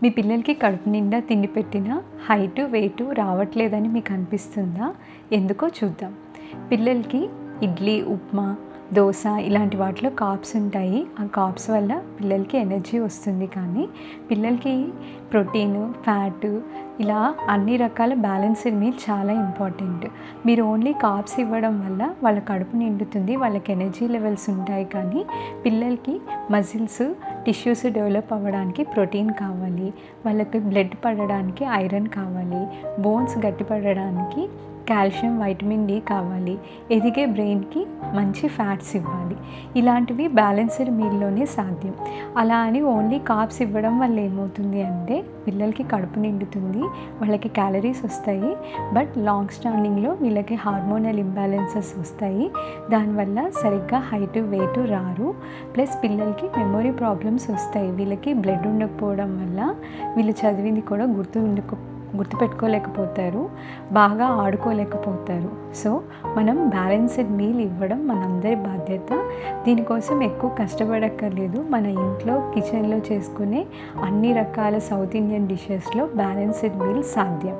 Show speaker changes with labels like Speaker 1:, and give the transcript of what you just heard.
Speaker 1: మీ పిల్లలకి కడుపు నిండా తిండి పెట్టినా హైటు వెయిట్ రావట్లేదని మీకు అనిపిస్తుందా? ఎందుకో చూద్దాం. పిల్లలకి ఇడ్లీ, ఉప్మా, దోస ఇలాంటి వాటిలో కార్బ్స్ ఉంటాయి. ఆ కార్బ్స్ వల్ల పిల్లలకి ఎనర్జీ వస్తుంది. కానీ పిల్లలకి ప్రోటీన్, ఫ్యాట్ ఇలా అన్ని రకాల బ్యాలెన్స్డ్ మీల్ చాలా ఇంపార్టెంట్. మీరు ఓన్లీ కార్బ్స్ ఇవ్వడం వల్ల వాళ్ళ కడుపు నిండుతుంది, వాళ్ళకి ఎనర్జీ లెవెల్స్ ఉంటాయి. కానీ పిల్లలకి మజిల్స్, టిష్యూస్ డెవలప్ అవ్వడానికి ప్రోటీన్ కావాలి, వాళ్ళకి బ్లడ్ పడడానికి ఐరన్ కావాలి, బోన్స్ గట్టిపడడానికి కాల్షియం, వైటమిన్ డి కావాలి, ఎదిగే బ్రెయిన్కి మంచి ఫ్యాట్స్ ఇవ్వాలి. ఇలాంటివి బ్యాలెన్స్డ్ మీల్లోనే సాధ్యం. అలా అని ఓన్లీ కార్బ్స్ ఇవ్వడం వల్ల ఏమవుతుంది అంటే పిల్లలకి కడుపు నిండుతుంది, వాళ్ళకి క్యాలరీస్ వస్తాయి. బట్ లాంగ్ స్టాండింగ్లో వీళ్ళకి హార్మోనల్ ఇంబ్యాలెన్సెస్ వస్తాయి. దానివల్ల సరిగ్గా హైట్ వెయిట్ రారు. ప్లస్ పిల్లలకి మెమొరీ ప్రాబ్లమ్స్ వస్తాయి. వీళ్ళకి బ్లడ్ ఉండకపోవడం వల్ల వీళ్ళు చదివింది కూడా గుర్తుపెట్టుకోలేకపోతారు, బాగా ఆడుకోలేకపోతారు. సో మనం బ్యాలెన్స్డ్ మీల్ ఇవ్వడం మనందరి బాధ్యత. దీనికోసం ఎక్కువ కష్టపడక్కర్లేదు. మన ఇంట్లో కిచెన్లో చేసుకునే అన్ని రకాల సౌత్ ఇండియన్ డిషెస్లో బ్యాలెన్స్డ్ మీల్ సాధ్యం.